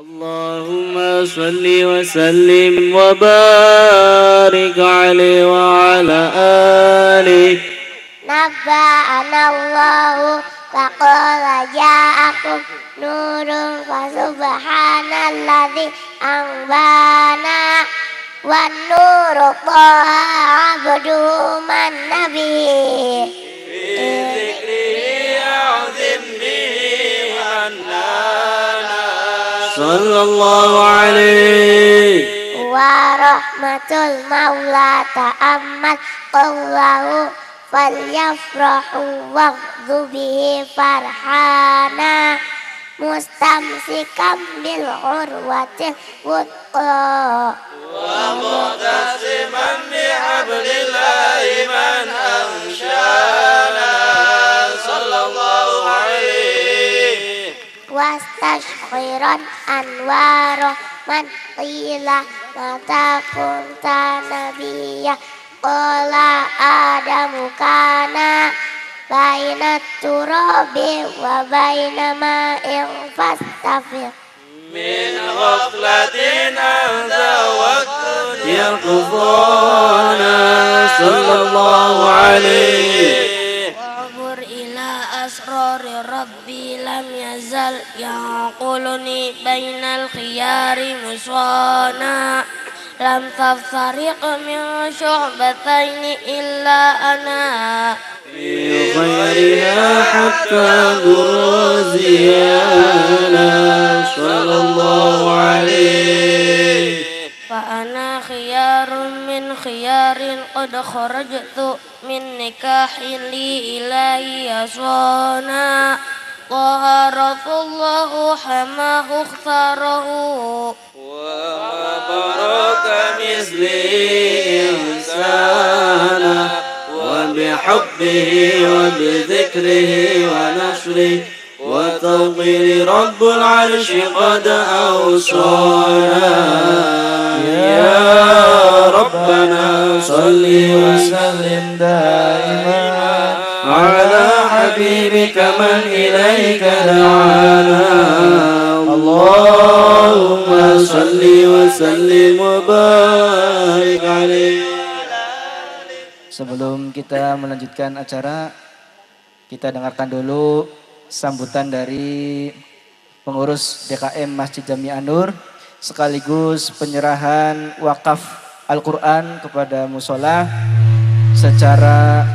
اللهم صل وسلم وبارك عليه وعلى آله. نبأنا الله فقال جاءكم نور فسبحان الذي أنبانا والنور طه عبده من نبيه في ذكره أعظم به منانا صلى الله عليه. ورحمة المولى تأمل قوله فليفرحوا واغضوا به فرحانا مستمسكا بالعروة الوثقى ومعتصما بحبل الله من أنشانا صلى الله عليه. واستشعرا أنوار من قيل متى كنت نبيا قال آدم كان بين التراب وبين ماء فاستفق من غفلة أنت وقت يقظانا صلى الله عليه. وانظر إلى أسرار ربي لم يزل ينقلني بين الخيار مصانا لم تفترق من شعبتين إلا أنا في خيرها حتى برزيانا صلى الله عليه. فأنا خيار من خيار قد خرجت من نكاح لي إلهي يصانا طهرت الله حماه اختاره وما برك مثلي إنسانا وبحبه وبذكره ونشره وتوقير رب العرش قد أوصانا. يا ربنا صل وسلم دائما على حبيبك من إليك دعانا. اللهم صل وسلم وبارك عليه. Sebelum kita melanjutkan acara, kita dengarkan dulu sambutan dari pengurus DKM Masjid Jami An-Nur sekaligus penyerahan wakaf Al-Quran kepada musola secara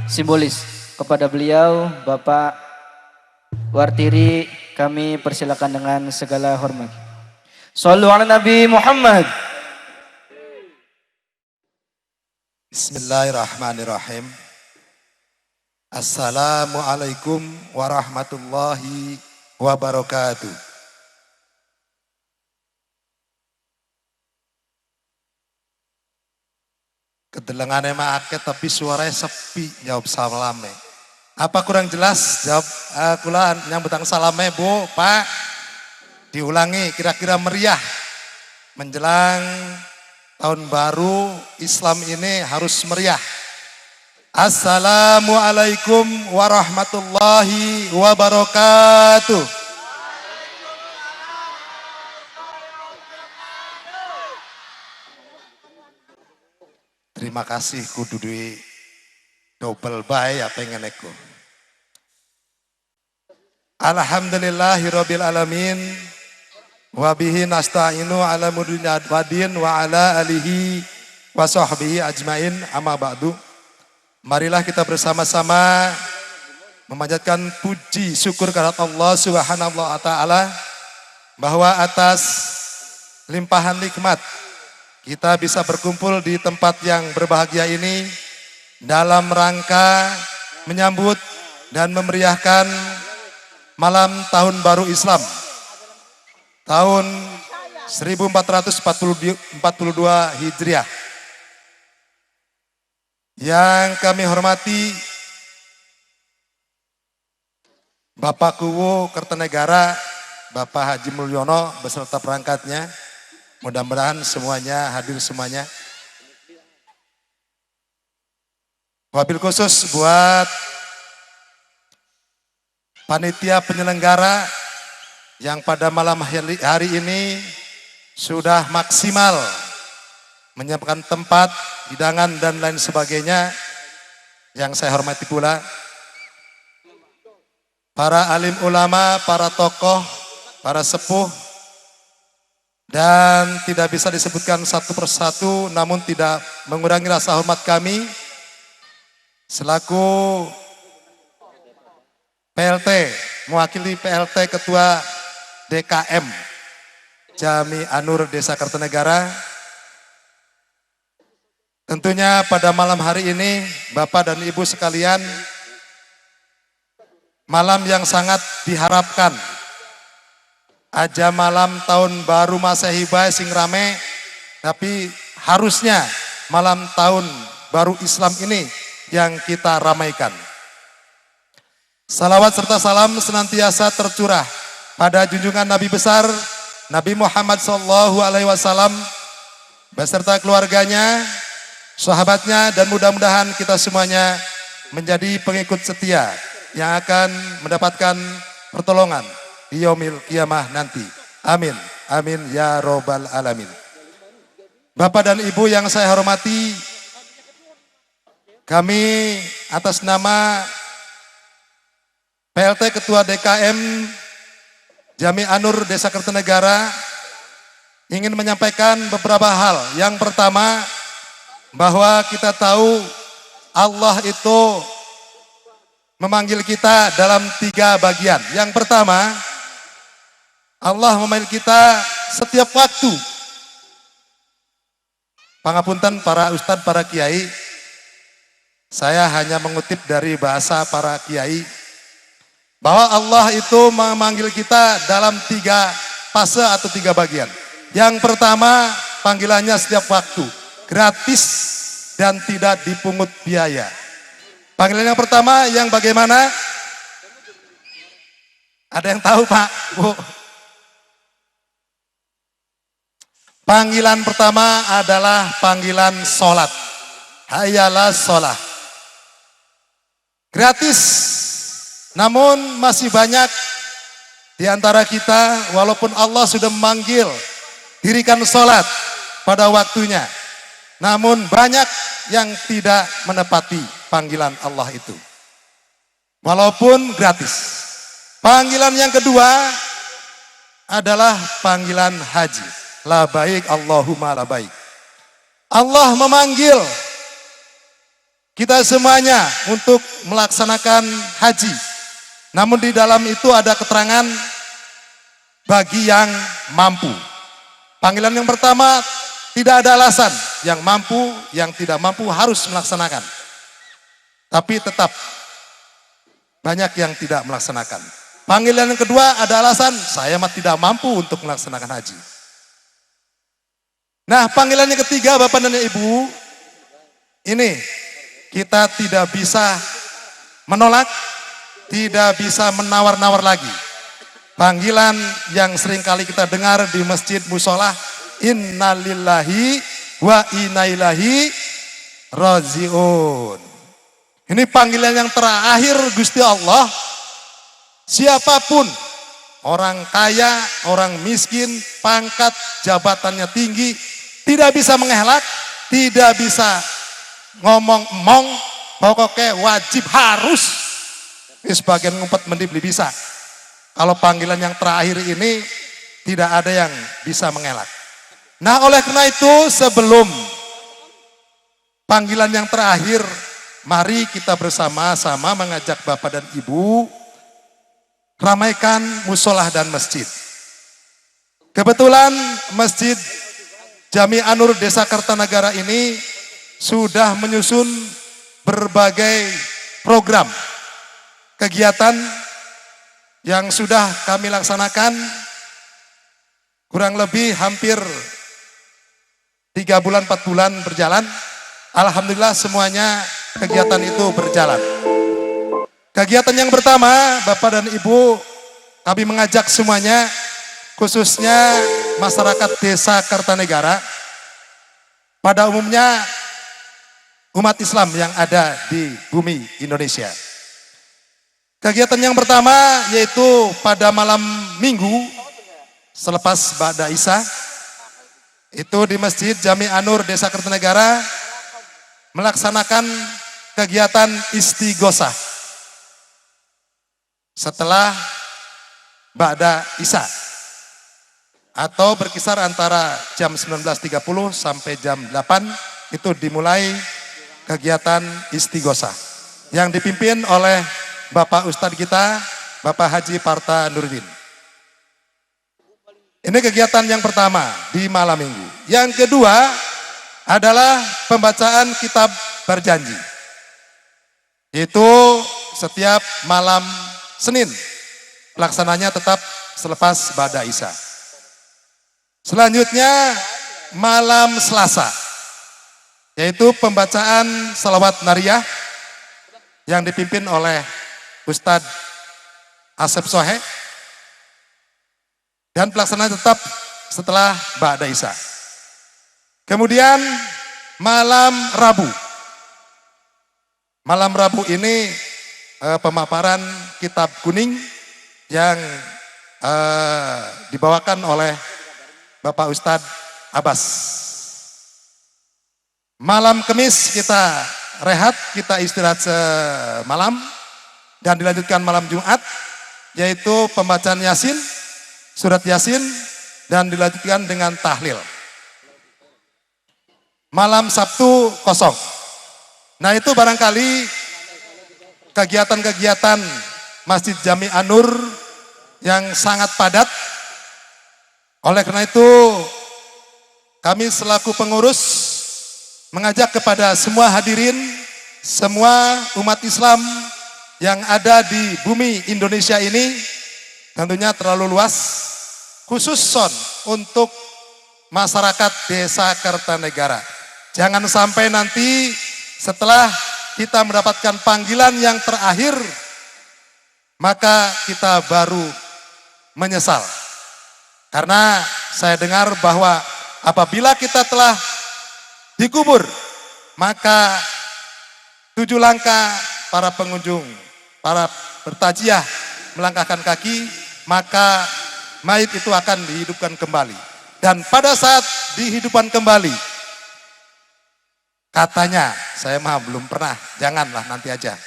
simbolis. Kepada beliau, Bapak Wartiri, kami persilakan dengan segala hormat. Shallu ala Nabi Muhammad. Bismillahirrahmanirrahim. Assalamualaikum warahmatullahi wabarakatuh. Kedelengane maake tapi suaranya sepi, jawab salame. Apa kurang jelas? Jawab kula nyambutang salame Bu, Pak. Diulangi kira-kira meriah menjelang tahun baru Islam ini harus meriah. Assalamualaikum warahmatullahi wabarakatuh. Terima kasih kudu duwe double bae apa ngeneku. Alhamdulillahirabbil alamin. Wabihi nasta'inu ala mudina wadin wa ala alihi wa sahbihi ajmain amma ba'du. Marilah kita bersama-sama memanjatkan puji syukur kehadirat Allah Subhanahu wa taala bahwa atas limpahan nikmat kita bisa berkumpul di tempat yang berbahagia ini dalam rangka menyambut dan memeriahkan malam tahun baru Islam tahun 1442 Hijriah. Yang kami hormati Bapak Kuwu Kertanegara, Bapak Haji Mulyono beserta perangkatnya. Mudah-mudahan semuanya hadir semuanya. Wabil khusus buat panitia penyelenggara yang pada malam hari ini sudah maksimal menyiapkan tempat, hidangan dan lain sebagainya. Yang saya hormati pula para alim ulama, para tokoh, para sepuh, dan tidak bisa disebutkan satu persatu, namun tidak mengurangi rasa hormat kami selaku PLT, mewakili PLT Ketua DKM Jami Anur Desa Kertanegara. Tentunya pada malam hari ini Bapak dan Ibu sekalian, malam yang sangat diharapkan, aja malam tahun baru Masehi bae sing rame, tapi harusnya malam tahun baru Islam ini yang kita ramaikan. Salawat serta salam senantiasa tercurah pada junjungan Nabi besar Nabi Muhammad SAW beserta keluarganya, sahabatnya, dan mudah-mudahan kita semuanya menjadi pengikut setia yang akan mendapatkan pertolongan di yaumil kiamah nanti. Amin, amin ya robbal alamin. Bapak dan Ibu yang saya hormati, kami atas nama PLT Ketua DKM Jami Anur Desa Kertanegara ingin menyampaikan beberapa hal. Yang pertama, bahwa kita tahu Allah itu memanggil kita dalam 3 bagian. Yang pertama, Allah memanggil kita setiap waktu. Pangapunten para ustadz, para kiai, saya hanya mengutip dari bahasa para kiai, bahwa Allah itu memanggil kita dalam 3 fase atau 3 bagian. Yang pertama, panggilannya setiap waktu, gratis dan tidak dipungut biaya. Panggilan yang pertama yang bagaimana? Ada yang tahu Pak, Bu? Panggilan pertama adalah panggilan sholat. Hayalah sholat. Gratis, namun masih banyak di antara kita, walaupun Allah sudah memanggil, dirikan sholat pada waktunya, namun banyak yang tidak menepati panggilan Allah itu, walaupun gratis. Panggilan yang kedua adalah panggilan haji. Labaik Allahumma labaik. Allah memanggil kita semuanya untuk melaksanakan haji. Namun di dalam itu ada keterangan bagi yang mampu. Panggilan yang pertama, tidak ada alasan. Yang mampu, yang tidak mampu harus melaksanakan. Tapi tetap banyak yang tidak melaksanakan. Panggilan yang kedua ada alasan, saya tidak mampu untuk melaksanakan haji. Nah, panggilan yang ketiga Bapak dan Ibu, ini kita tidak bisa menolak, tidak bisa menawar-nawar lagi. Panggilan yang sering kali kita dengar di masjid musola, innalillahi wa inna ilaihi rajiun. Ini panggilan yang terakhir Gusti Allah. Siapapun, orang kaya, orang miskin, pangkat jabatannya tinggi, tidak bisa mengelak, tidak bisa ngomong-ngomong, pokoknya wajib harus. Ini sebagian ngumpet mendip bisa. Kalau panggilan yang terakhir ini tidak ada yang bisa mengelak. Nah, oleh karena itu sebelum panggilan yang terakhir, mari kita bersama-sama mengajak Bapak dan Ibu ramaikan musolah dan masjid. Kebetulan Masjid Jami Anur Desa Kertanegara ini sudah menyusun berbagai program kegiatan yang sudah kami laksanakan kurang lebih hampir 3 bulan 4 bulan berjalan. Alhamdulillah semuanya kegiatan itu berjalan. Kegiatan yang pertama, Bapak dan Ibu, kami mengajak semuanya, khususnya masyarakat Desa Kertanegara, pada umumnya umat Islam yang ada di bumi Indonesia. Kegiatan yang pertama yaitu pada malam Minggu selepas Ba'da Isya. Itu di Masjid Jami An-Nur Desa Kertanegara melaksanakan kegiatan istighosah setelah Ba'da Isya atau berkisar antara jam 19.30 sampai jam 8 itu dimulai kegiatan istighosah yang dipimpin oleh Bapak Ustadz kita, Bapak Haji Parta Nuruddin. Ini kegiatan yang pertama di malam minggu. Yang kedua adalah pembacaan kitab berjanji. Itu setiap malam Senin. Pelaksananya tetap selepas Ba'da Isya. Selanjutnya malam Selasa, yaitu pembacaan salawat nariyah yang dipimpin oleh Ustadz Asep Sohe. Dan pelaksanaan tetap setelah Ba'da Isya. Kemudian malam Rabu. Malam Rabu ini pemaparan kitab kuning yang dibawakan oleh Bapak Ustadz Abbas. Malam Kamis kita rehat, kita istirahat semalam dan dilanjutkan malam Jumat yaitu pembacaan Yasin, surat Yasin dan dilanjutkan dengan tahlil. Malam Sabtu kosong. Nah itu barangkali kegiatan-kegiatan Masjid Jami An-Nur yang sangat padat. Oleh karena itu kami selaku pengurus mengajak kepada semua hadirin, semua umat Islam yang ada di bumi Indonesia ini, tentunya terlalu luas, khusus untuk masyarakat Desa Kertanegara. Jangan sampai nanti setelah kita mendapatkan panggilan yang terakhir, maka kita baru menyesal. Karena saya dengar bahwa apabila kita telah dikubur, maka 7 langkah para pengunjung, para bertajiah melangkahkan kaki, maka mayit itu akan dihidupkan kembali. Dan pada saat dihidupkan kembali, katanya, saya mah belum pernah, janganlah nanti aja.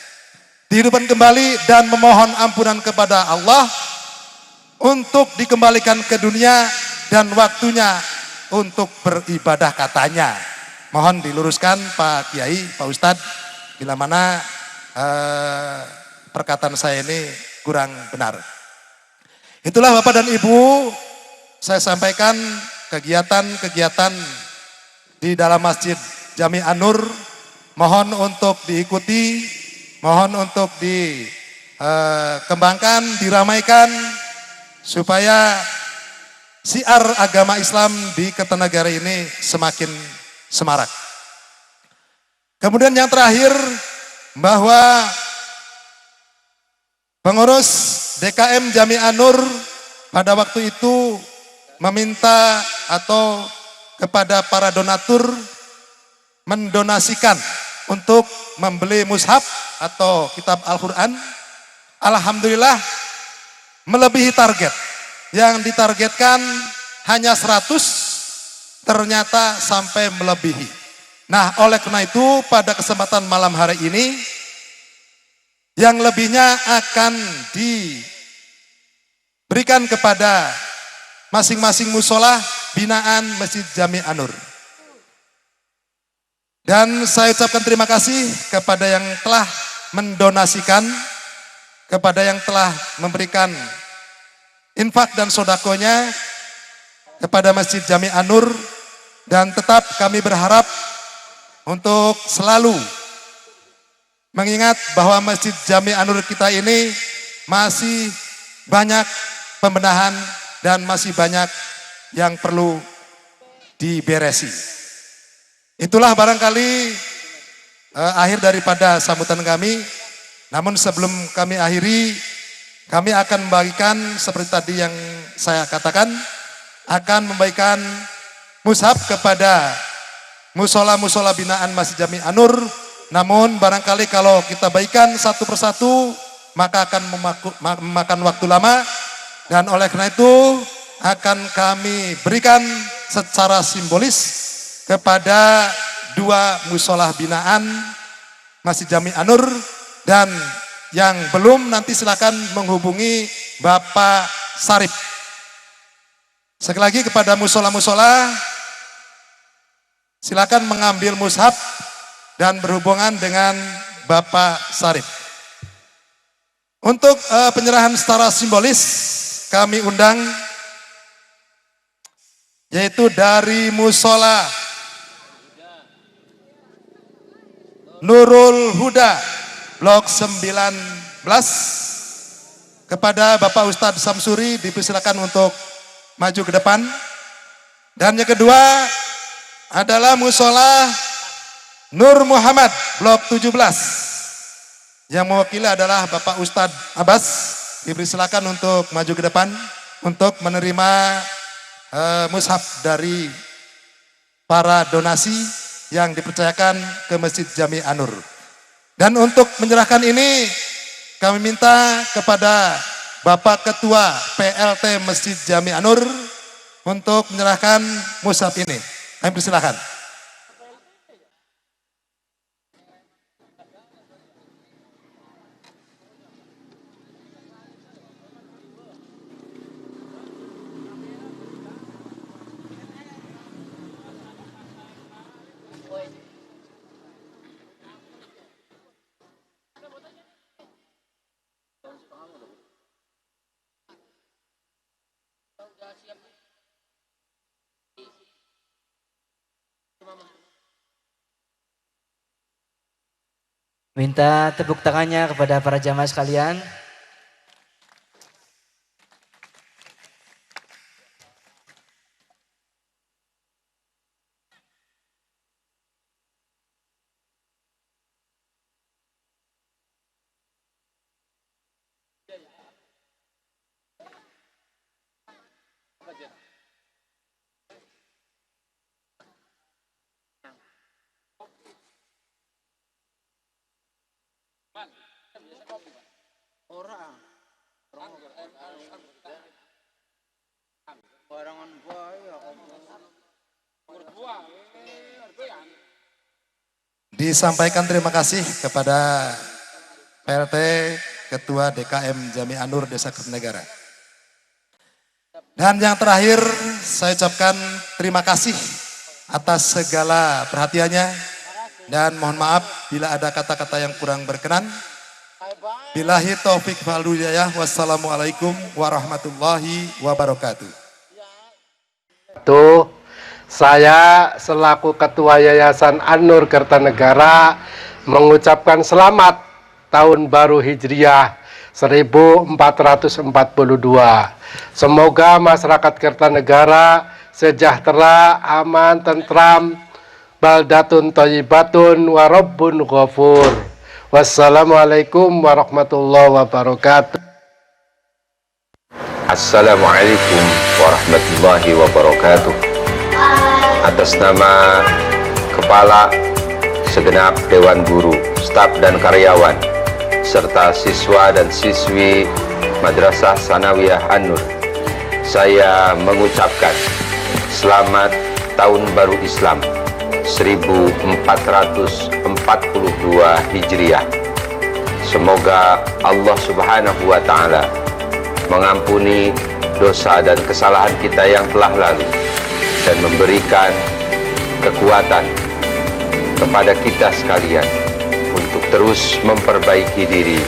Dihidupkan kembali dan memohon ampunan kepada Allah untuk dikembalikan ke dunia dan waktunya untuk beribadah katanya. Mohon diluruskan Pak Kiai, Pak Ustadz, bila mana perkataan saya ini kurang benar. Itulah Bapak dan Ibu, saya sampaikan kegiatan-kegiatan di dalam Masjid Jami An-Nur. Mohon untuk diikuti, mohon untuk dikembangkan, diramaikan, supaya siar agama Islam di Kertanegara ini semakin semarak. Kemudian yang terakhir, bahwa pengurus DKM Jami An-Nur pada waktu itu meminta atau kepada para donatur mendonasikan untuk membeli mushaf atau kitab Al-Quran. Alhamdulillah melebihi target. Yang ditargetkan hanya 100, ternyata sampai melebihi. Nah, oleh karena itu pada kesempatan malam hari ini, yang lebihnya akan diberikan kepada masing-masing musola binaan Masjid Jami An-Nur. Dan saya ucapkan terima kasih kepada yang telah mendonasikan, kepada yang telah memberikan infak dan sodakonya kepada Masjid Jami An-Nur, dan tetap kami berharap untuk selalu mengingat bahwa Masjid Jami An-Nur kita ini masih banyak pembenahan dan masih banyak yang perlu diberesi. Itulah barangkali akhir daripada sambutan kami. Namun sebelum kami akhiri, kami akan membagikan seperti tadi yang saya katakan, akan membagikan mushaf kepada musola-musola binaan Masjid Jami An-Nur. Namun barangkali kalau kita bagikan satu persatu, maka akan memakan waktu lama. Dan oleh karena itu, akan kami berikan secara simbolis kepada 2 musola binaan Masjid Jami An-Nur, dan yang belum nanti silakan menghubungi Bapak Sarip. Sekali lagi kepada musola-musola, silakan mengambil mushaf dan berhubungan dengan Bapak Sarip. Untuk penyerahan secara simbolis kami undang yaitu dari musola Nurul Huda Blok 19 kepada Bapak Ustadz Samsuri, dipersilakan untuk maju ke depan. Dan yang kedua adalah musola Nur Muhammad Blok 17. Yang mewakili adalah Bapak Ustadz Abbas, dipersilakan untuk maju ke depan untuk menerima mushaf dari para donasi yang dipercayakan ke Masjid Jami An-Nur. Dan untuk menyerahkan ini kami minta kepada Bapak Ketua PLT Masjid Jami An-Nur untuk menyerahkan mushaf ini. Kami persilakan. Minta tepuk tangannya kepada para jamaah sekalian. Disampaikan terima kasih kepada PLT Ketua DKM Jami An-Nur Desa Kertanegara. Dan yang terakhir saya ucapkan terima kasih atas segala perhatiannya dan mohon maaf bila ada kata-kata yang kurang berkenan. Billahi taufik wal hidayah. Wassalamualaikum warahmatullahi wabarakatuh. Saya selaku Ketua Yayasan An-Nur Kertanegara mengucapkan selamat Tahun Baru Hijriah 1442. Semoga masyarakat Kertanegara sejahtera, aman, tentram, baldatun thayyibatun wa rabbun ghafur. Wassalamualaikum warahmatullahi wabarakatuh. Assalamualaikum warahmatullahi wabarakatuh. Atas nama Kepala segenap Dewan Guru, staf dan karyawan, serta siswa dan siswi Madrasah Sanawiyah An-Nur, saya mengucapkan Selamat Tahun Baru Islam 1442 Hijriah. Semoga Allah Subhanahu wa Ta'ala mengampuni dosa dan kesalahan kita yang telah lalu dan memberikan kekuatan kepada kita sekalian untuk terus memperbaiki diri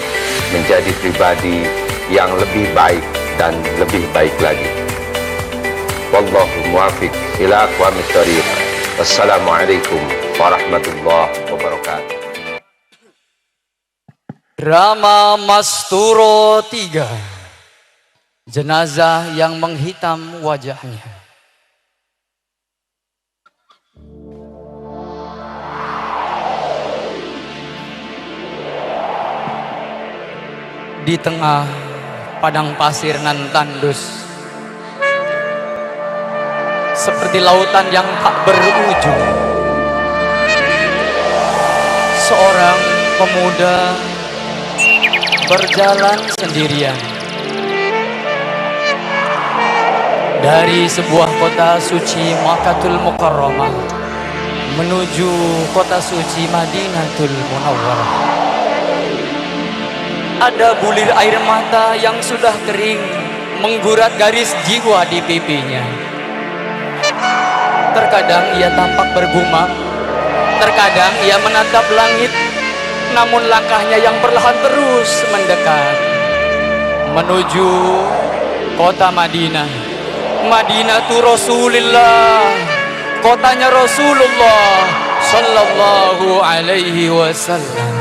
menjadi pribadi yang lebih baik dan lebih baik lagi. Wallahu muwaffiq ila aqwamit thoriq. Wassalamualaikum warahmatullahi wabarakatuh. Drama Masturo 3, jenazah yang menghitam wajahnya. Di tengah padang pasir nan tandus, seperti lautan yang tak berujung, seorang pemuda berjalan sendirian. dari sebuah kota suci Makkahul Mukarramah menuju kota suci Madinatul Munawwarah. Ada bulir air mata yang sudah kering menggurat garis jiwa di pipinya. Terkadang ia tampak bergumam, terkadang ia menatap langit, namun langkahnya yang perlahan terus mendekat menuju kota Madinah. Madinatu Rasulillah, kotanya Rasulullah sallallahu alaihi wasallam.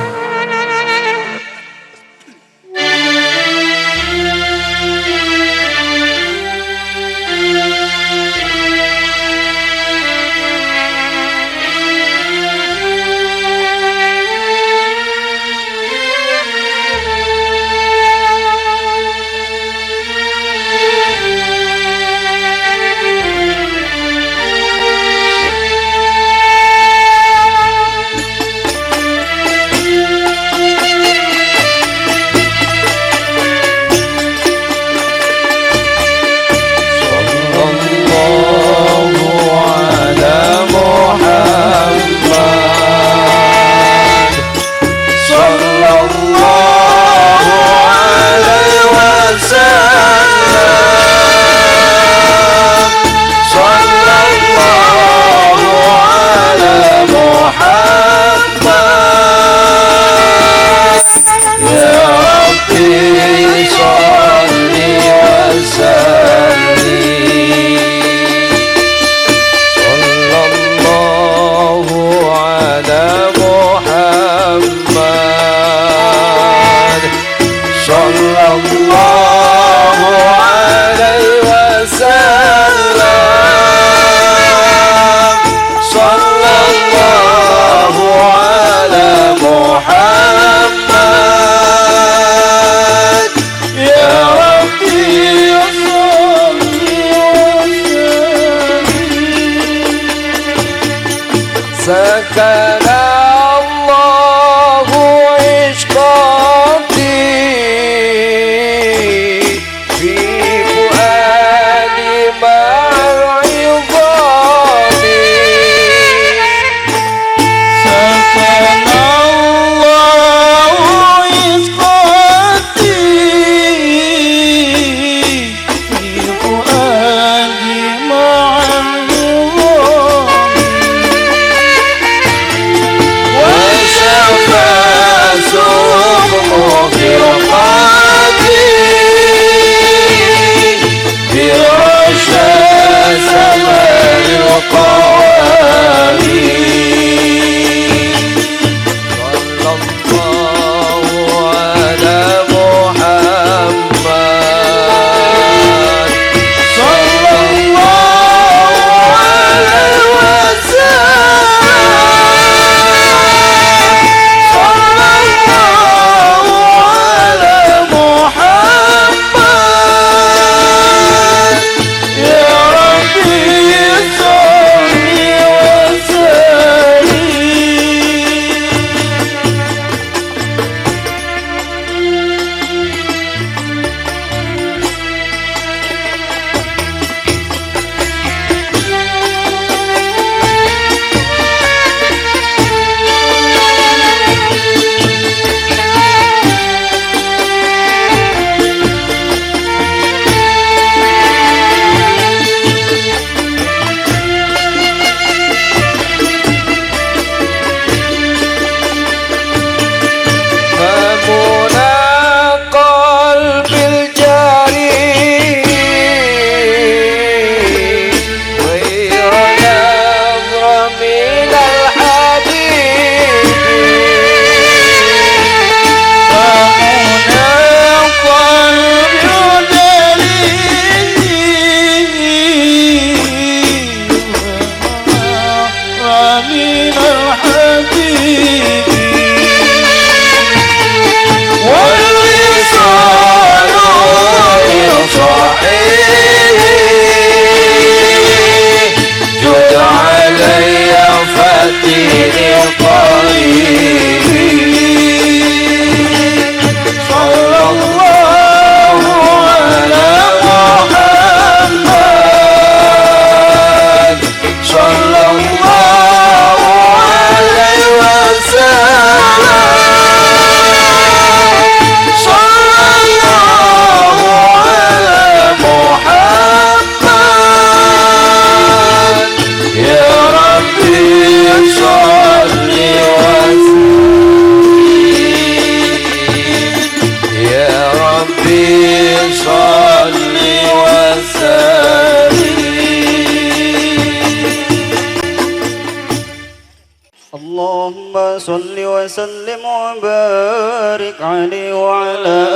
اللهم صل وسلم وبارك عليه وعلى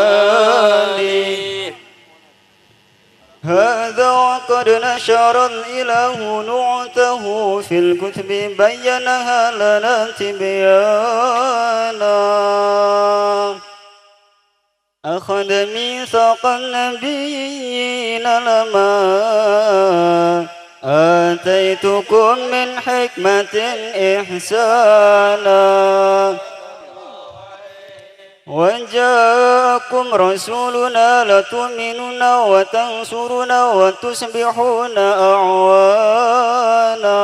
آله. هذا وقد نشر الإله نعته في الكتب بينها لنا تبيانا. أخذ ميثاق النبيين لما آتيتكم من حكمة إحسانا. وجاءكم رسولنا لتؤمنون وتنصرون وتسبحون أعوانا.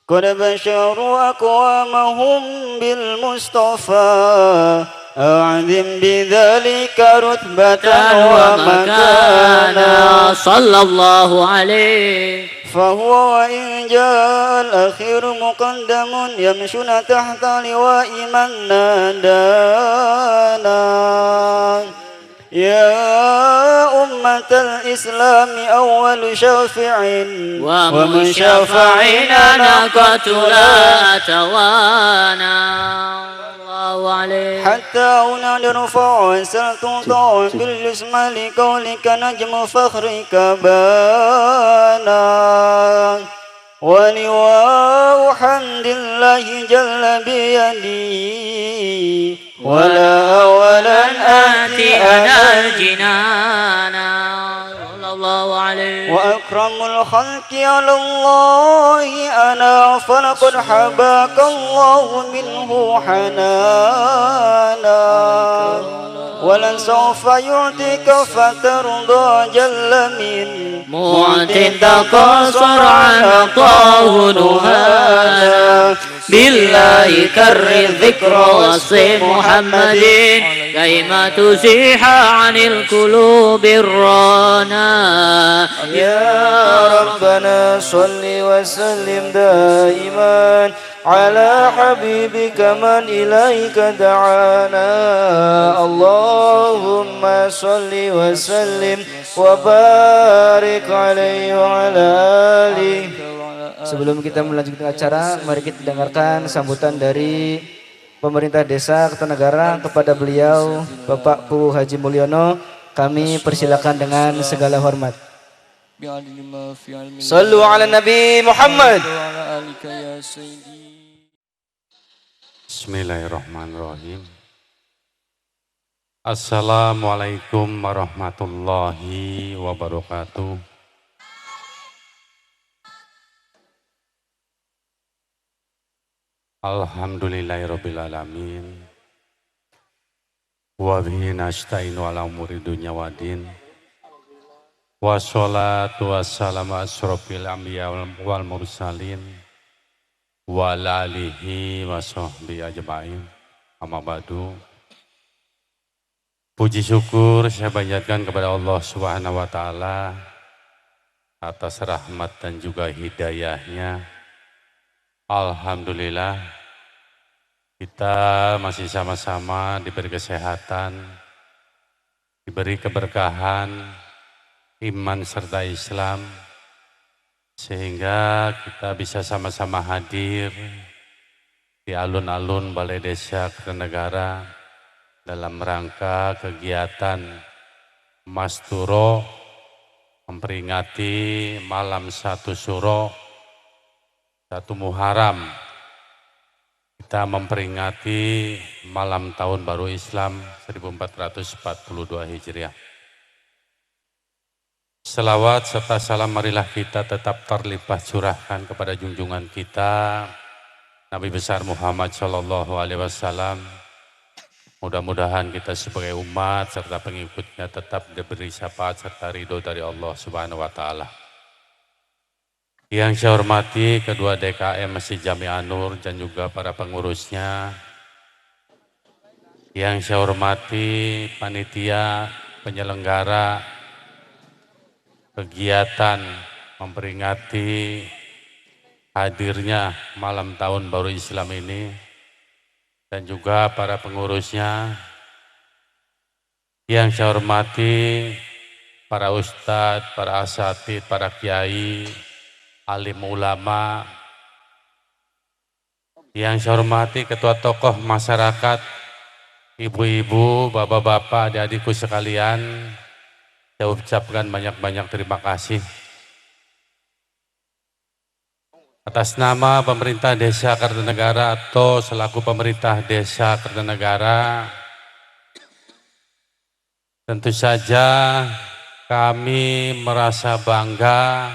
قد بشروا أقوامهم بالمصطفى أعظم بذلك رتبة ومكانا. صلى الله عليه. فهو وإن جاء الأخير مقدم يمشون تحت لواء من نادانا. يا أمة الإسلام أول شافع ومشفع ناقة لا توانا. الله عليه. حتى هنا نرفع وسلطان بالجسم لقولك نجم فخرك بانا. ولواء حمد الله جل بيدي ولا أولا آتي أنا الجنانا. صلى الله عليه. وأكرم الخلق على الله أنا فلقد حباك الله منه حنانا. ولسوف يعطيك فترضى جل من معت تقصر عن طه نهانا. بالله كر الذكر وصي محمد كيما تزيح عن القلوب الرانا. يا ربنا صل وسلم دائما على حبيبك من إليك دعانا. اللهم صل وسلم وبارك عليه وعلى آله. Sebelum kita melanjutkan acara, mari kita dengarkan sambutan dari pemerintah desa Kertanegara kepada beliau Bapak Pu Haji Mulyono. Kami persilakan dengan segala hormat. Sallu ala Nabi Muhammad. Bismillahirrahmanirrahim. Assalamualaikum warahmatullahi wabarakatuh. Alhamdulillahirrabbilalamin. Wa bihi nasta'inu ala umuri dunya waddin. Wassalatu wassalamu asyrafil anbiya wal mursalin wa ala alihi wa sahbihi ajma'in. Amma ba'du. Puji syukur saya panjatkan kepada Allah Subhanahu wa taala atas rahmat dan juga hidayahnya. Alhamdulillah kita masih sama-sama diberi kesehatan, diberi keberkahan, iman serta Islam, sehingga kita bisa sama-sama hadir di alun-alun Balai Desa Kertanegara dalam rangka kegiatan Masturo memperingati malam 1 Syuro, 1 Muharram. Kita memperingati malam tahun baru Islam 1442 Hijriah. Selawat serta salam marilah kita tetap terlimpah curahkan kepada junjungan kita Nabi besar Muhammad Shallallahu Alaihi Wasallam. Mudah-mudahan kita sebagai umat serta pengikutnya tetap diberi syafaat serta ridho dari Allah Subhanahu Wa Taala. Yang saya hormati kedua DKM Masjid Jami An-Nur dan juga para pengurusnya. Yang saya hormati panitia penyelenggara kegiatan memperingati hadirnya malam tahun baru Islam ini, dan juga para pengurusnya. Yang saya hormati para ustadz, para asatidz, para kiai, alim ulama, Yang saya hormati ketua tokoh masyarakat, ibu-ibu, bapak-bapak, adik-adikku sekalian, saya ucapkan banyak-banyak terima kasih. Atas nama pemerintah Desa Kertanegara atau selaku pemerintah Desa Kertanegara, tentu saja kami merasa bangga,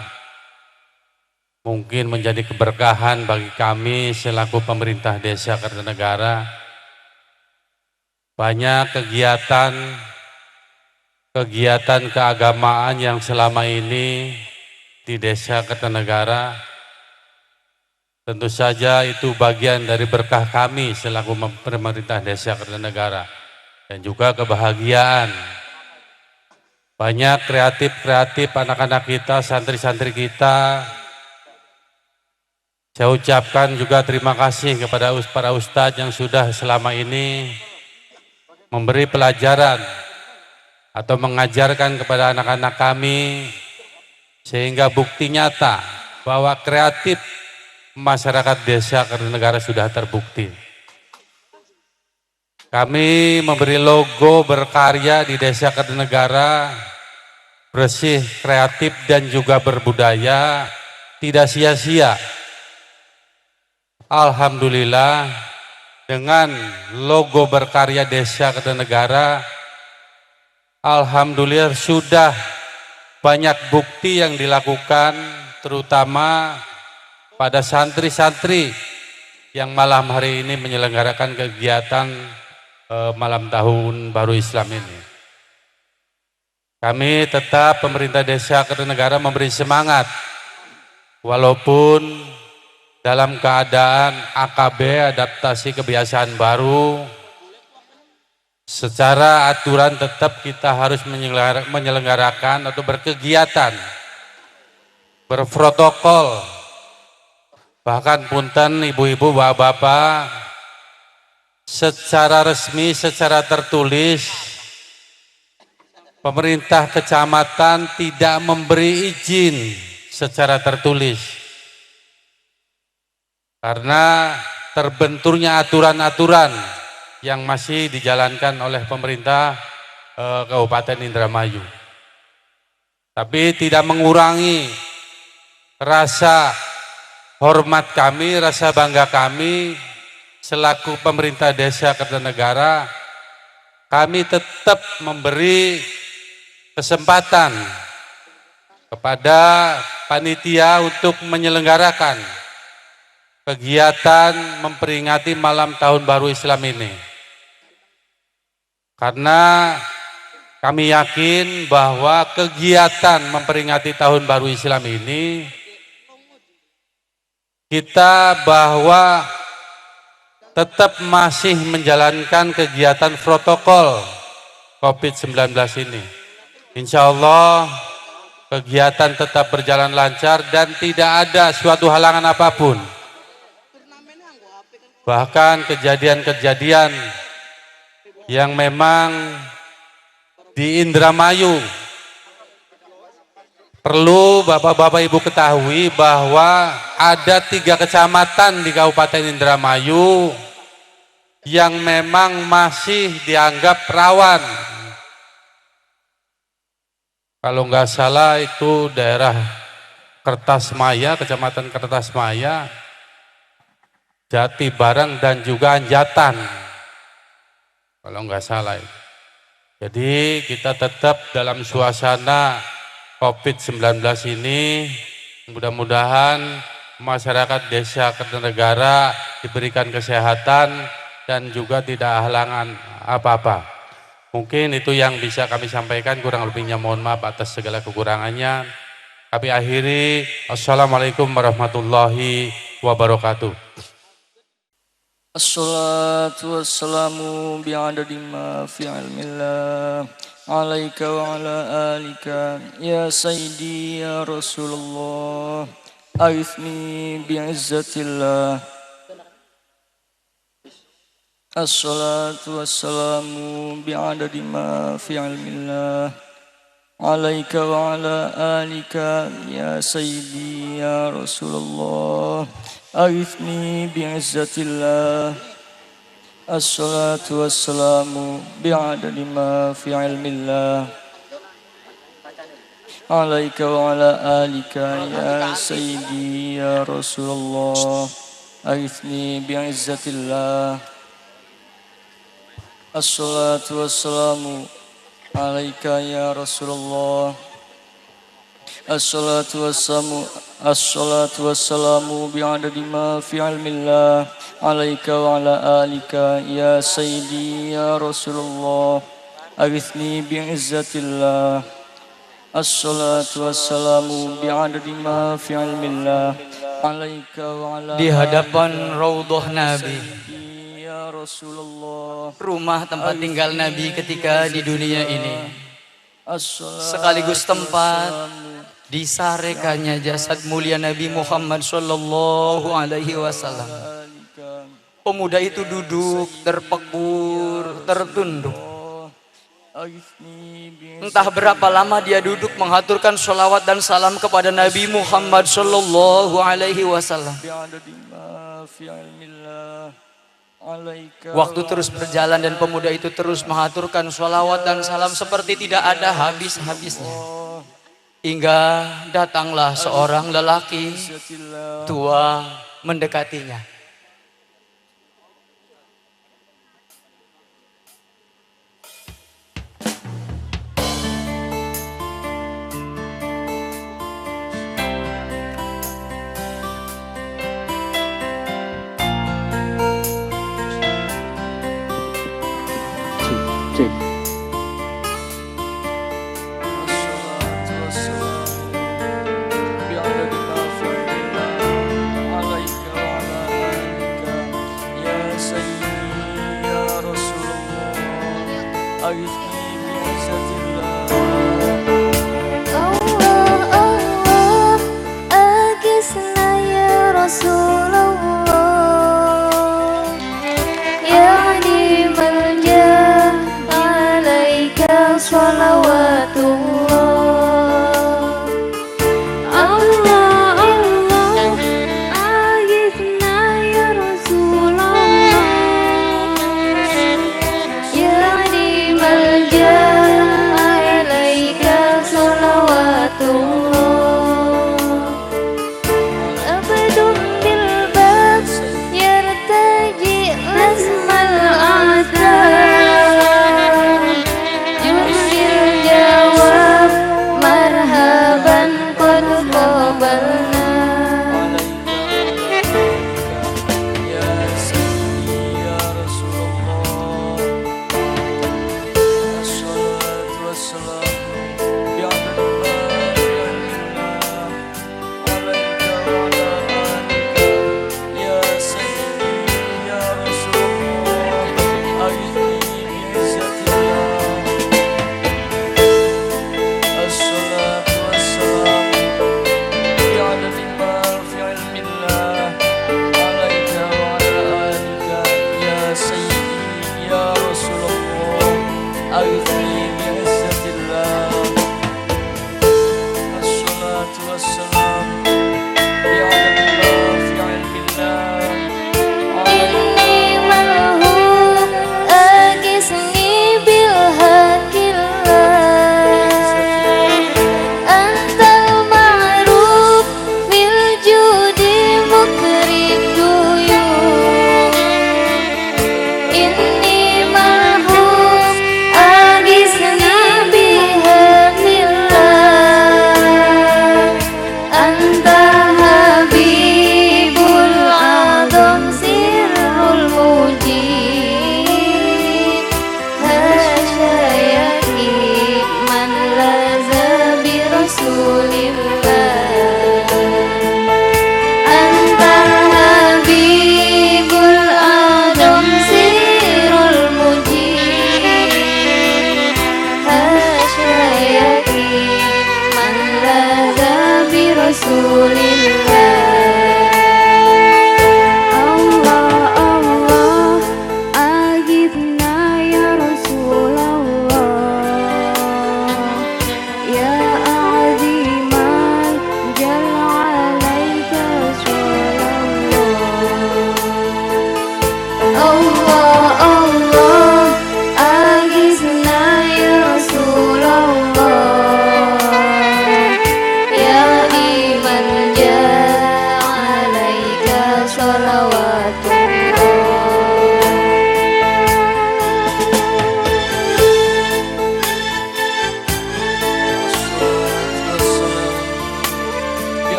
mungkin menjadi keberkahan bagi kami selaku pemerintah Desa Kertanegara. Banyak kegiatan keagamaan yang selama ini di Desa Kertanegara, tentu saja itu bagian dari berkah kami selaku pemerintah Desa Kertanegara dan juga kebahagiaan. Banyak kreatif anak-anak kita, santri-santri kita. Saya ucapkan juga terima kasih kepada para ustadz yang sudah selama ini memberi pelajaran atau mengajarkan kepada anak-anak kami, sehingga bukti nyata bahwa kreatif masyarakat Desa Kertanegara sudah terbukti. Kami memberi logo berkarya di Desa Kertanegara, bersih, kreatif dan juga berbudaya, tidak sia-sia. Alhamdulillah, dengan logo berkarya Desa Kertanegara, alhamdulillah sudah banyak bukti yang dilakukan, terutama pada santri-santri yang malam hari ini menyelenggarakan kegiatan malam tahun baru Islam ini. Kami tetap pemerintah Desa Kertanegara memberi semangat, walaupun dalam keadaan AKB, adaptasi kebiasaan baru, secara aturan tetap kita harus menyelenggarakan atau berkegiatan, berprotokol. Bahkan punten ibu-ibu, bapak-bapak, secara resmi, secara tertulis, pemerintah kecamatan tidak memberi izin secara tertulis. Karena terbenturnya aturan-aturan yang masih dijalankan oleh pemerintah Kabupaten Indramayu. Tapi tidak mengurangi rasa hormat kami, rasa bangga kami selaku pemerintah Desa Kertanegara. Kami tetap memberi kesempatan kepada panitia untuk menyelenggarakan kegiatan memperingati malam tahun baru Islam ini. Karena kami yakin bahwa kegiatan memperingati tahun baru Islam ini, kita bahwa tetap masih menjalankan kegiatan protokol COVID-19 ini. Insya Allah kegiatan tetap berjalan lancar dan tidak ada suatu halangan apapun. Bahkan kejadian-kejadian yang memang di Indramayu, perlu bapak-bapak ibu ketahui bahwa ada 3 kecamatan di Kabupaten Indramayu yang memang masih dianggap rawan. Kalau nggak salah itu daerah Kertasmaya, Kecamatan Kertasmaya, Jati Barang dan juga Anjatan, kalau nggak salah. Jadi kita tetap dalam suasana COVID-19 ini, mudah-mudahan masyarakat Desa Kertanegara diberikan kesehatan dan juga tidak halangan apa-apa. Mungkin itu yang bisa kami sampaikan, kurang lebihnya mohon maaf atas segala kekurangannya. Kami akhiri, Assalamualaikum warahmatullahi wabarakatuh. Assalatu wassalamu bi'adadi ma fi ilmillah alaika wa ala alika ya sayyidi ya Rasulullah aghithni bi'izzatillah. Assalatu wassalamu bi'adadi ma fi ilmillah عليك وعلى آلك يا سيدي يا رسول الله أغثني بعزة الله الصلاة والسلام بعدد ما في علم الله عليك وعلى آلك يا سيدي يا رسول الله أغثني بعزة الله الصلاة والسلام عليك يا رسول الله الصلاة والسلام بعدد ما في علم الله عليك وعلى آلك يا سيدي يا رسول الله أغثني بعزة الله الصلاة والسلام بعدد ما في علم الله عليك وعلى Di hadapan Raudhah Nabi, ya Rasulullah, rumah tempat tinggal Nabi ketika di dunia ini, sekaligus tempat disarekannya jasad mulia Nabi Muhammad Sallallahu Alaihi Wasallam. Pemuda itu duduk terpekur, tertunduk. Entah berapa lama dia duduk menghaturkan sholawat dan salam kepada Nabi Muhammad Sallallahu Alaihi Wasallam. Waktu terus berjalan dan pemuda itu terus menghaturkan sholawat dan salam seperti tidak ada habis-habisnya. Hingga datanglah seorang lelaki tua mendekatinya.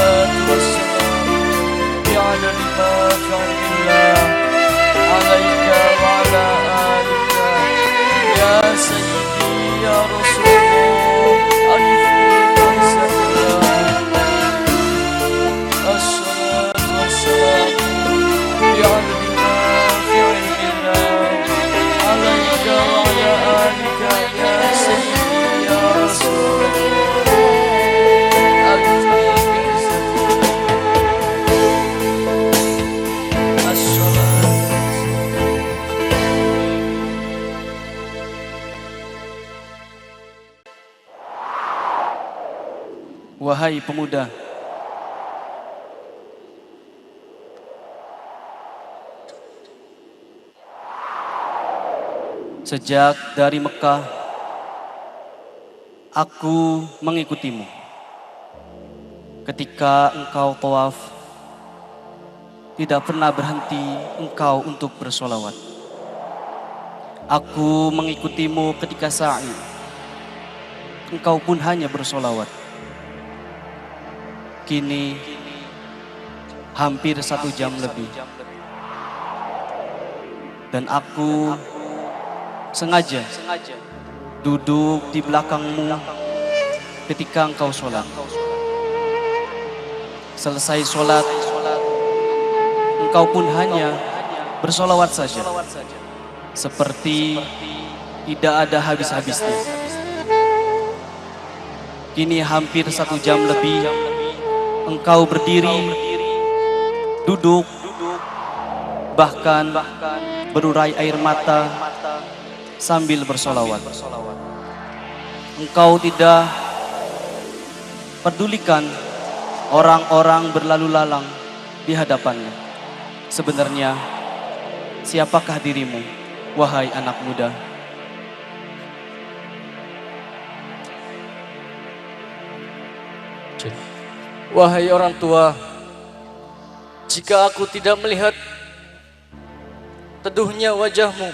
الصلاة والسلام بعدد ما في علم الله عليك وعلى آلك يا سيدي يا رسول الله أغثني بعزة الله. الصلاة والسلام بعدد ما في علم الله عليك وعلى آلك يا سيدي يا رسول الله أغثني بعزة الله. الصلاة Wahai pemuda, sejak dari Mekah aku mengikutimu. Ketika engkau tawaf, tidak pernah berhenti engkau untuk bersolawat. Aku mengikutimu ketika sa'i, engkau pun hanya bersolawat. Kini hampir 1 jam lebih, dan aku sengaja duduk di belakangmu ketika engkau sholat. Selesai sholat, engkau pun hanya bersolawat saja, seperti tidak ada habis-habisnya. Kini hampir 1 jam lebih, engkau berdiri, duduk, bahkan berurai air mata sambil bersolawat. Engkau tidak pedulikan orang-orang berlalu lalang di hadapannya. Sebenarnya, siapakah dirimu, wahai anak muda? Wahai orang tua, jika aku tidak melihat teduhnya wajahmu,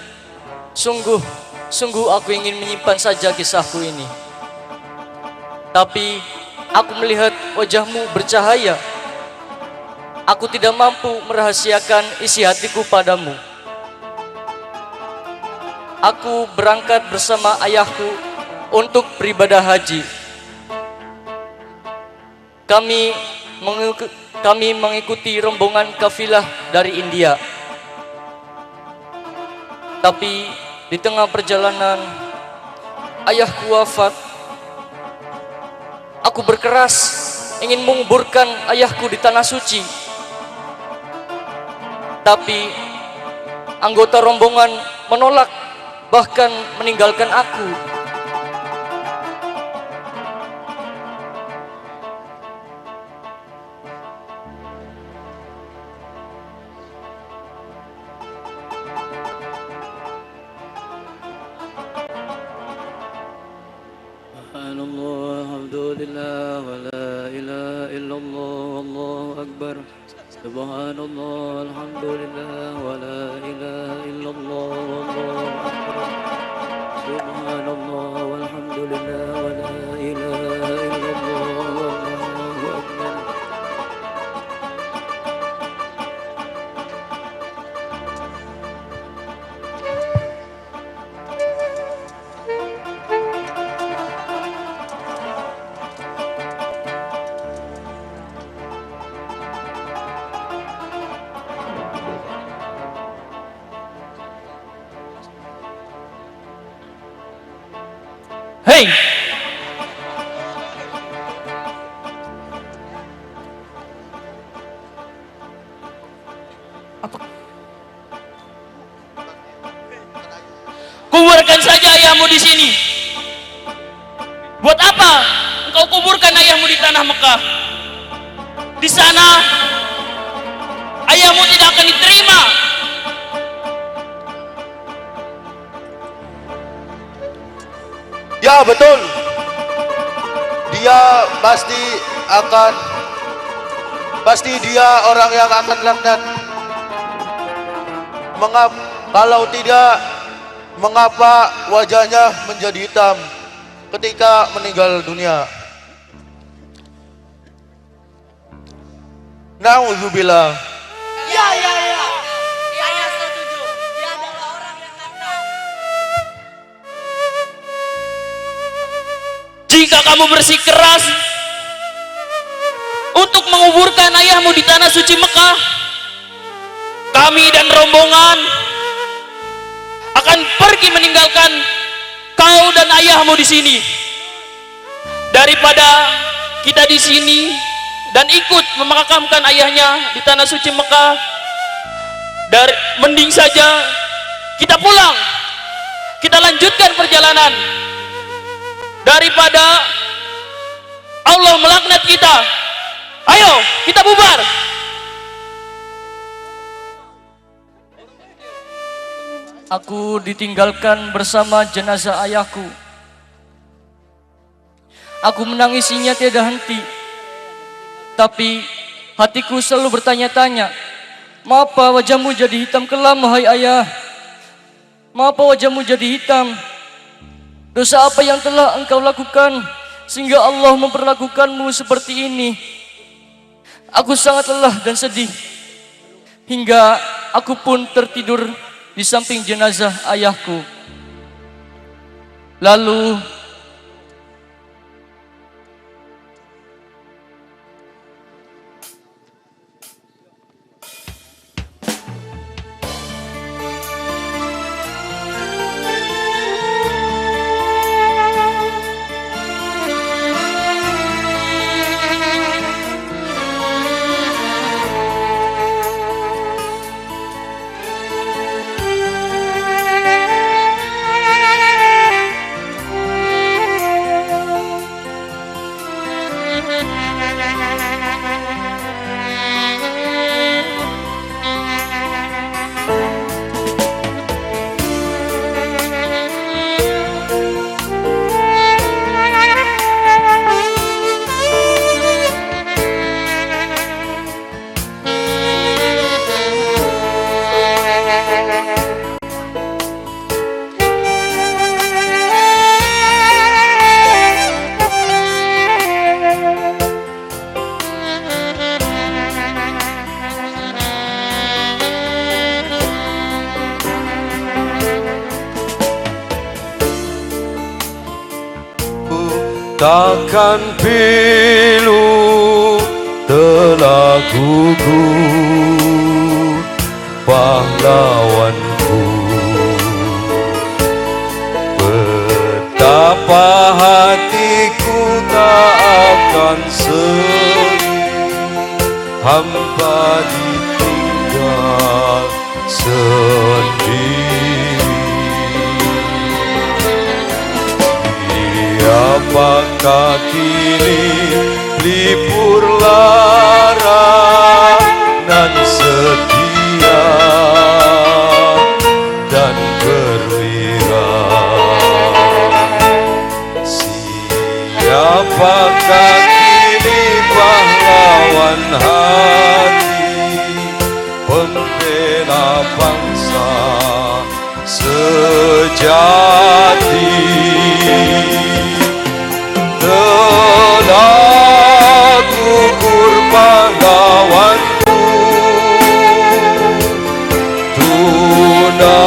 sungguh aku ingin menyimpan saja kisahku ini. Tapi aku melihat wajahmu bercahaya. Aku tidak mampu merahasiakan isi hatiku padamu. Aku berangkat bersama ayahku untuk beribadah haji. Kami mengikuti rombongan kafilah dari India. Tapi di tengah perjalanan ayahku wafat. Aku berkeras ingin menguburkan ayahku di tanah suci. Tapi anggota rombongan menolak, bahkan meninggalkan aku. Alhamdulillah wa la ilaha illallah wallahu akbar. Subhanallah alhamdulillah wa la ilaha illallah wallahu akbar. Subhanallah walhamdulillah wa la ilaha illallah wallahu akbar. Hei! Kuburkan saja ayahmu di sini. Buat apa engkau kuburkan ayahmu di tanah Mekah? Di sana ayahmu tidak akan diterima. Ya betul, dia pasti dia orang yang akan laknat. Kalau tidak, mengapa wajahnya menjadi hitam ketika meninggal dunia? Naudzubillah. Ya. Saya setuju. Dia adalah orang yang nakal. Jika kamu bersikeras untuk menguburkan ayahmu di tanah suci Mekah, kami dan rombongan akan pergi meninggalkan kau dan ayahmu di sini. Daripada kita di sini dan ikut memakamkan ayahnya di tanah suci Mekah, mending saja kita pulang, kita lanjutkan perjalanan daripada Allah melaknat kita. Ayo kita bubar. Aku ditinggalkan bersama jenazah ayahku. Aku menangisinya tiada henti. Tapi hatiku selalu bertanya-tanya, mengapa wajahmu jadi hitam kelam, wahai ayah? Mengapa wajahmu jadi hitam? Dosa apa yang telah engkau lakukan sehingga Allah memperlakukanmu seperti ini? Aku sangat lelah dan sedih, hingga aku pun tertidur di samping jenazah ayahku. Lalu takkan pilu telah gugur pahlawanku. Betapa hatiku tak akan sedih, hamba ditinggal sendiri. Apakah kini libur lara nan setia dan berwira? Siapakah kini pahlawan hati, pembela bangsa sejati? Telah gugur pahlawanku, tunai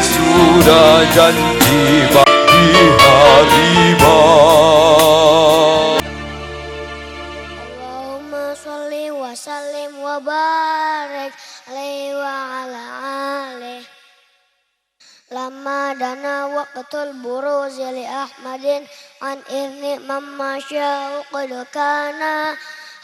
sudah janji di hari Allahumma sholli wa sallim wa barik alaihi wa ala alihi. Lama dana waqtul buruz li Ahmadin an idni mamma sya'u qad kana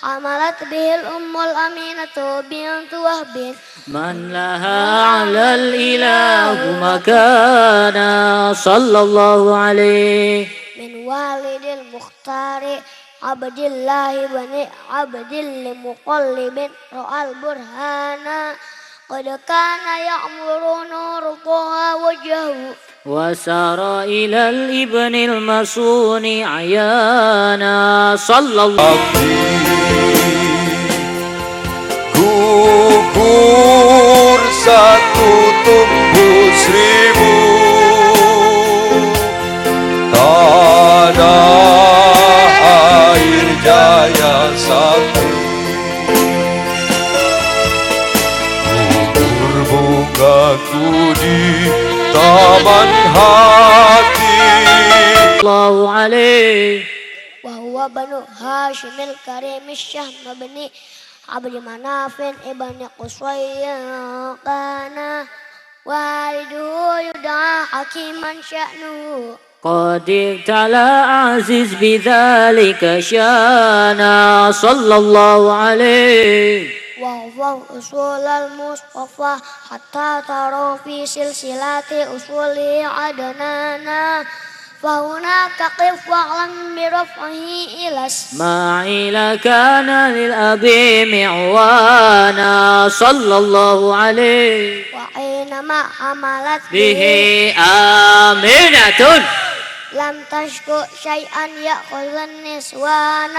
hamalat bihil ummul aminatu bintu wahbin من لها على الإله مكانا صلى الله عليه min walidil mukhtari abdillahi bani abdil muqallibin ra'al burhana qad kana ya'muru nur tuha wajhahu وسار إلى الابن المسون عيانا صلى الله gugur satu tumbuh seribu, tanah air jaya sakti. singgahku di taman hati. Allahu alaihi وهو بنو هاشم الكريم الشهم بن عبد مناف ابن قصي كان والده يدعى حكيما شأنه قد ابتلى عزيز بذلك شانا صلى الله عليه وهو أصول المصطفى حتى تروا في سلسلة أصوله عدنانا فهناك قف واعلم برفعه إلى اسماعيل كان للأب معوانا صلى الله عليه وحينما حملت به آمنة لم تشكو شيئا يأخذ النسوان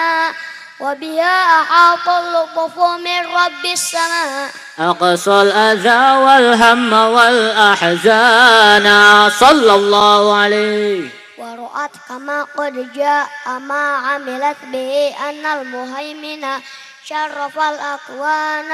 وبها أحاط اللطف من رب السماء أقصى الأذى والهم والأحزان صلى الله عليه ورؤت كما قد جاء ما عملت به أن المهيمن شرف الأكوان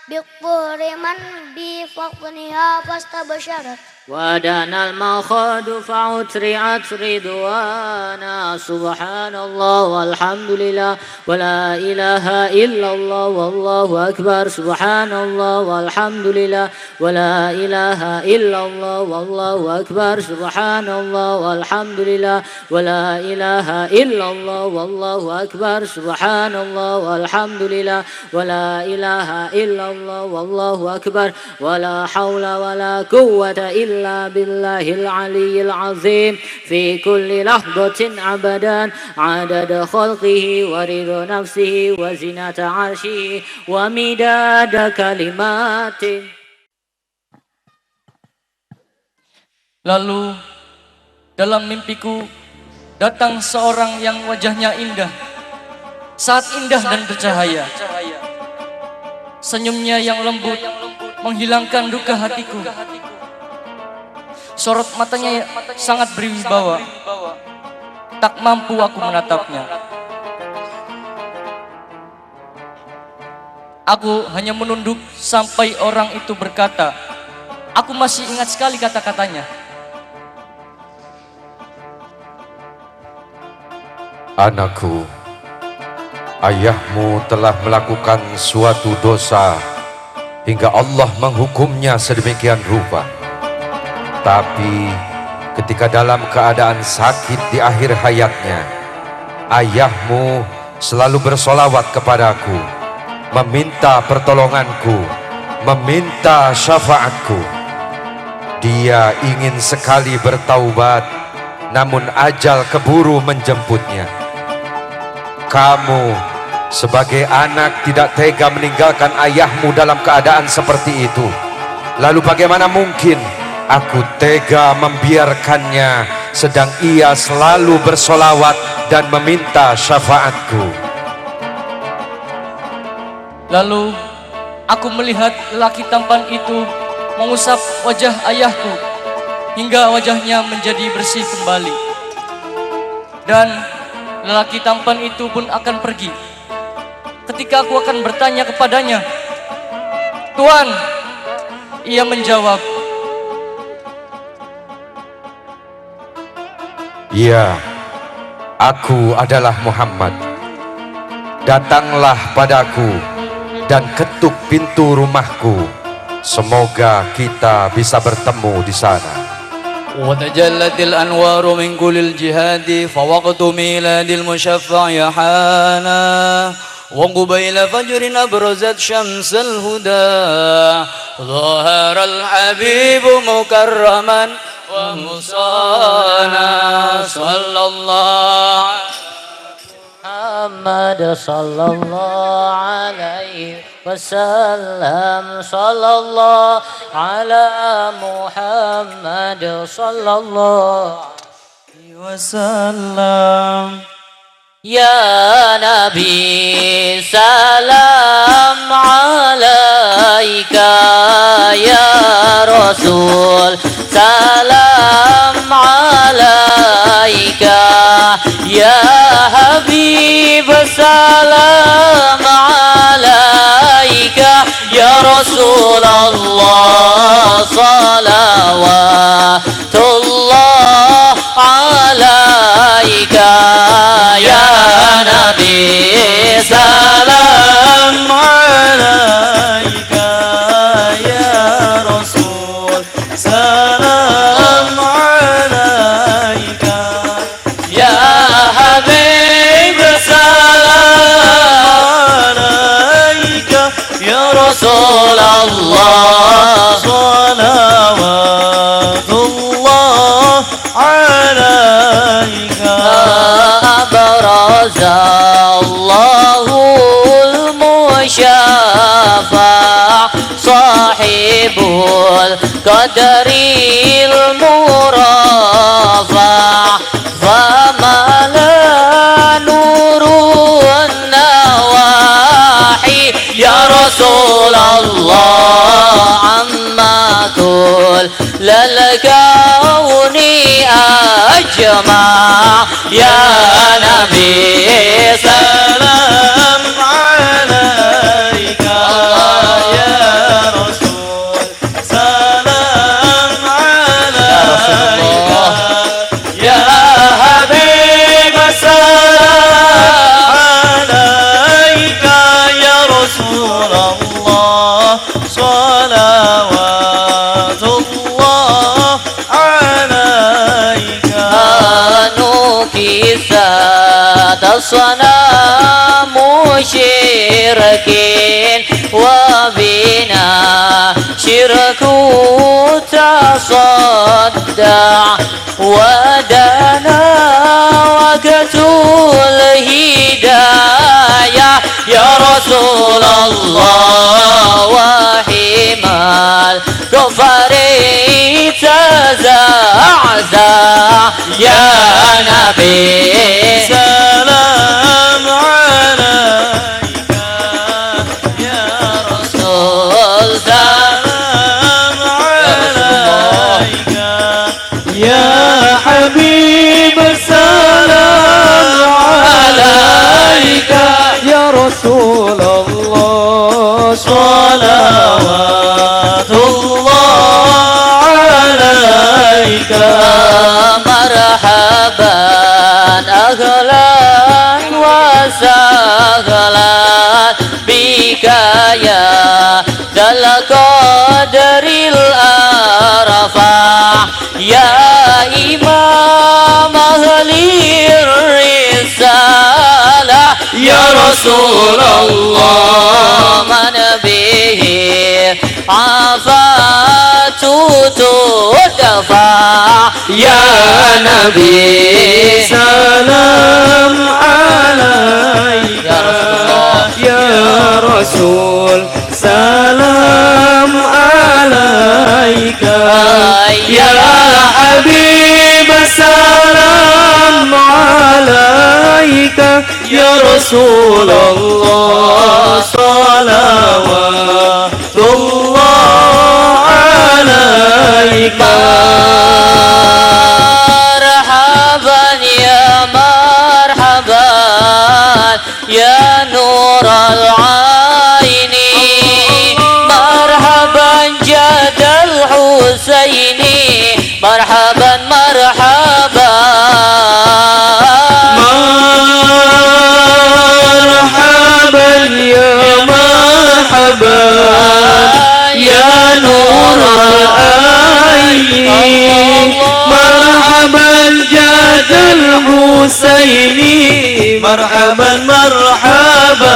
بالطهر من بفضلها فاستبشرت ودنا المخاض فأسرعت رضوانا سبحان الله والحمد لله ولا إله إلا الله والله أكبر سبحان الله والحمد لله ولا إله إلا الله والله أكبر سبحان الله والحمد لله ولا إله إلا الله والله أكبر سبحان الله والحمد لله ولا إله إلا الله والله أكبر ولا حول ولا قوة إلا بالله العلي العظيم في كل لحظة أبدا عدد خلقه ورضا نفسه وزنة عرشه ومداد كلماته. Lalu dalam mimpiku datang seorang yang wajahnya indah, sangat indah dan bercahaya. Senyumnya yang lembut menghilangkan duka hatiku. Sorot matanya sangat berwibawa. Tak mampu aku menatapnya. Aku hanya menunduk sampai orang itu berkata, aku masih ingat sekali kata-katanya. Anakku, ayahmu telah melakukan suatu dosa hingga Allah menghukumnya sedemikian rupa. Tapi ketika dalam keadaan sakit di akhir hayatnya, ayahmu selalu bersolawat kepadaku, meminta pertolonganku, meminta syafaatku. Dia ingin sekali bertaubat, namun ajal keburu menjemputnya. Kamu sebagai anak tidak tega meninggalkan ayahmu dalam keadaan seperti itu. Lalu bagaimana mungkin aku tega membiarkannya sedang ia selalu bersolawat dan meminta syafaatku. Lalu aku melihat lelaki tampan itu mengusap wajah ayahku hingga wajahnya menjadi bersih kembali. Dan lelaki tampan itu pun akan pergi. Ketika aku akan bertanya kepadanya, Tuan, ia menjawab, Ya, aku adalah Muhammad. Datanglah padaku dan ketuk pintu rumahku. Semoga kita bisa bertemu di sana. وتجلت الأنوار من كل الجهاد فوقت ميلاد المشفع حانا وقبيل فجر أبرزت شمس الهدى ظهر الحبيب مكرما ومصانا صلى الله محمد صلى الله عليه وسلم صلى الله على محمد صلى الله عليه وسلم يا نبي سلام عليك يا رسول سلام عليك يا حبيب سلام عليك يا رسول الله salam alaika ya Rasul, salam alaika ya Habib, salam alaika ya Rasulullah, salawatullah alaika. Allahul musyafa' sahibul qadaril murafa' famala nurun nawahi ya Rasulullah amma kul lal kauni ajma' ya Nabi salam alaika ya Rasul, salam alaika ya Habib, salam alaika ya Rasulullah, salawatullah alaika. Nukisat as-sanamu syirkin wa bina syirku tasadda' wa dana waqtul hidayah ya Rasulullah wa himal kufari taza'za' ya Nabi salam alaika ya Rasul, salam alaika ya Habib, salam alaika ya Rasulullah, salawatullah alaika. Marhaban ahlan wa sahlan bika ya dal qadaril arafah ya imam ahli risalah ya Rasulullah man bihi afatu tudfa ya Nabi salam alaika ya Rasul, salam alaika ya Habib, salam alaika ya Rasulullah, salawatullah alaika. Marhaban ya marhaban ya nural aini, marhaban jadal husaini, marhaban marhaban marhaban ya marhaban ya nural aini, marhaban jadal husaini, marhaban marhaban.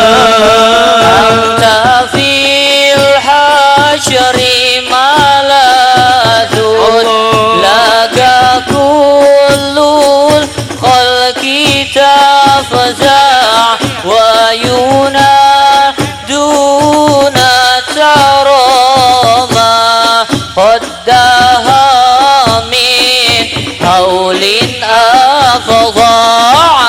Anta fil hasyri maladun laka kullul khalqi tafza' wa yunaduna tarama qaddaha min haulin afdha'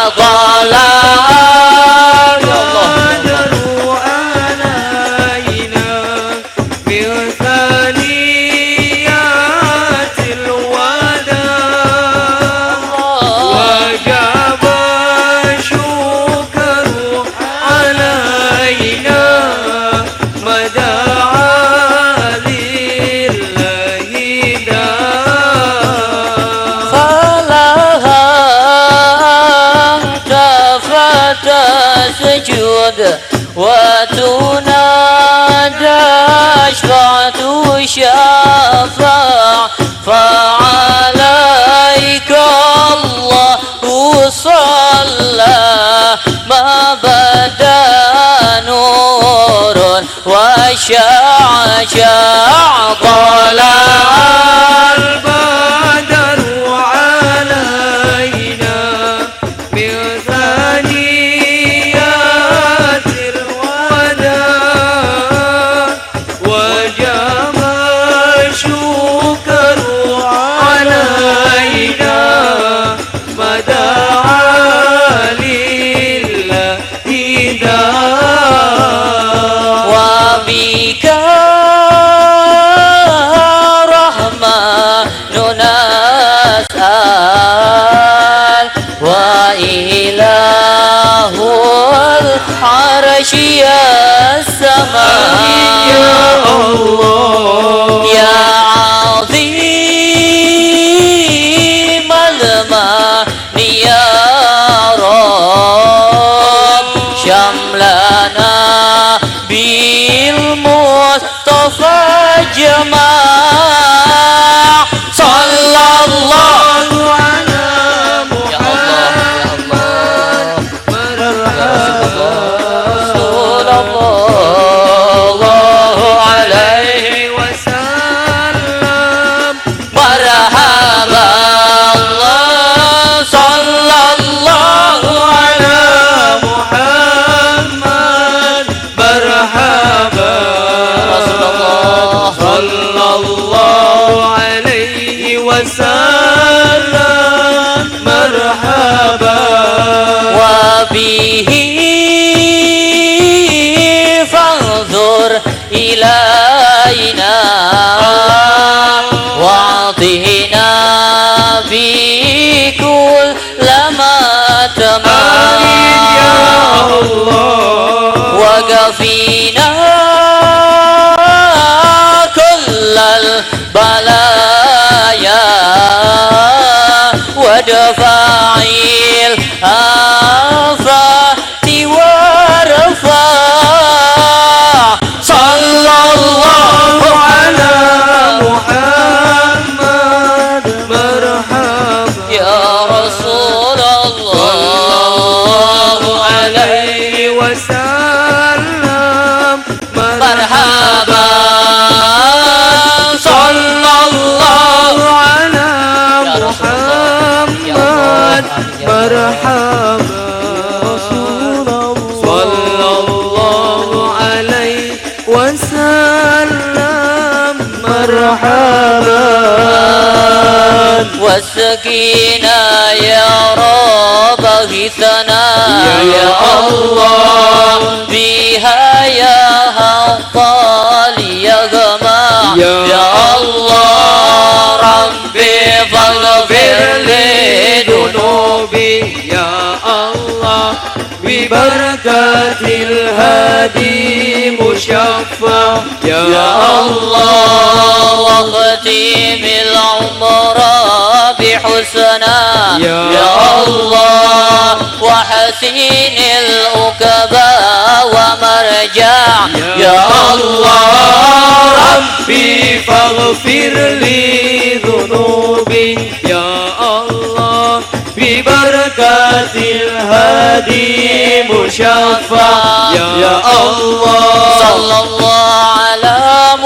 وتنادى اشفع تشفع فعليك الله صلى ما بدا نور وشع طلع البدر علينا من ثنيات الوداع وجب الشكر علينا ما دعا لله وبك رحمننا نسأل وإله العرش السماء يا الله يا عظيم المن يا رب شملنا بالمصطفى جماع صلى الله على محمد رسول الله عليه وسلم مرحبا الله صلى الله على محمد مرحبا صلى الله عليه وسلم مرحبا وبه فانظر إلينا واعطنا بكل ما تمام يا الله وكفينا كل البلايا ودفع الآفات وارفع صلى الله على محمد مرحبا يا رسول الله عليه وسلم مرحبا صلى الله على محمد مرحبا صلى الله عليه وسلم مرحبا والسكينة يا رب غثنا يا الله بها يا هطال يا جماعة يا الله ربي فاغفر لي ذنوبي يا الله ببركة الهادي مشفع يا الله واختم العمر بحسنا يا الله وحسن العقبى ومرجع يا الله ربي فاغفر لي ذنوبي يا الله ببركة الهادي مشفع يا الله صلى الله على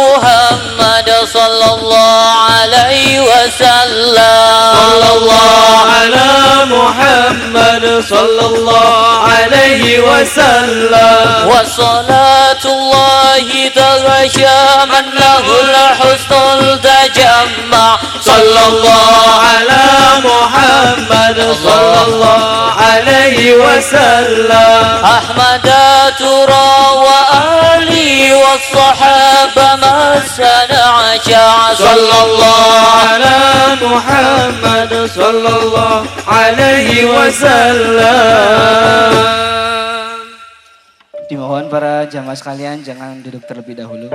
محمد صلى الله عليه وسلم صلى الله على محمد صلى الله عليه وسلم وصلاة الله تغشى من له الحسن التجمع صلى الله على محمد صلى الله عليه وسلم أحمد ترى وآلي والصحابة ما صنع صلى الله على محمد صلى الله عليه وسلم. Dimohon para jamaah sekalian jangan duduk terlebih dahulu.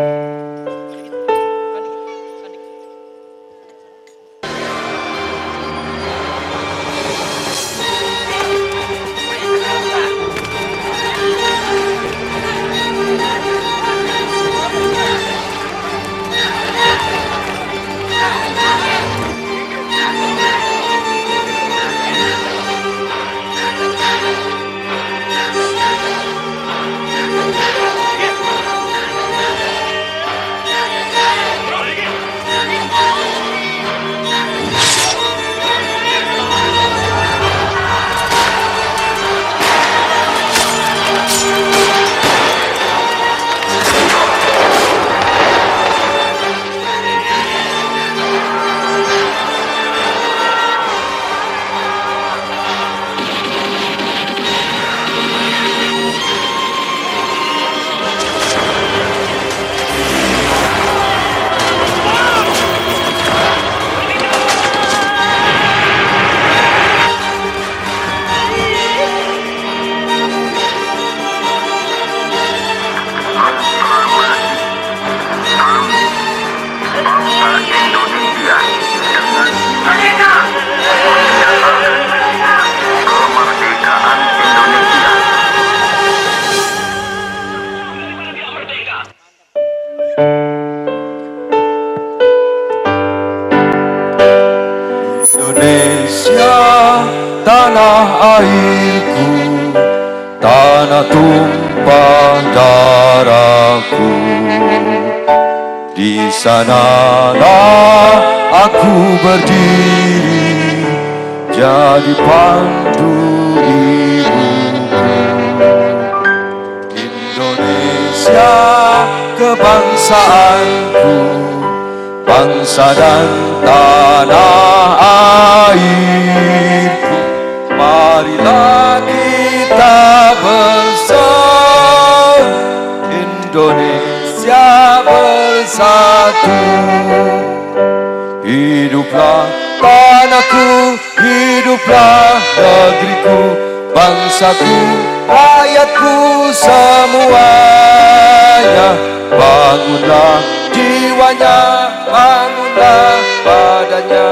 Indonesia, tanah airku, tanah tumpah darahku. Di sanalah aku berdiri, jadi pandu ibuku. Indonesia, kebangsaanku, bangsa dan tanah airku. Marilah kita bersatu, Indonesia bersatu. Hiduplah tanahku, hiduplah negeriku, bangsaku, rakyatku semuanya. Bangunlah jiwanya, bangunlah badannya,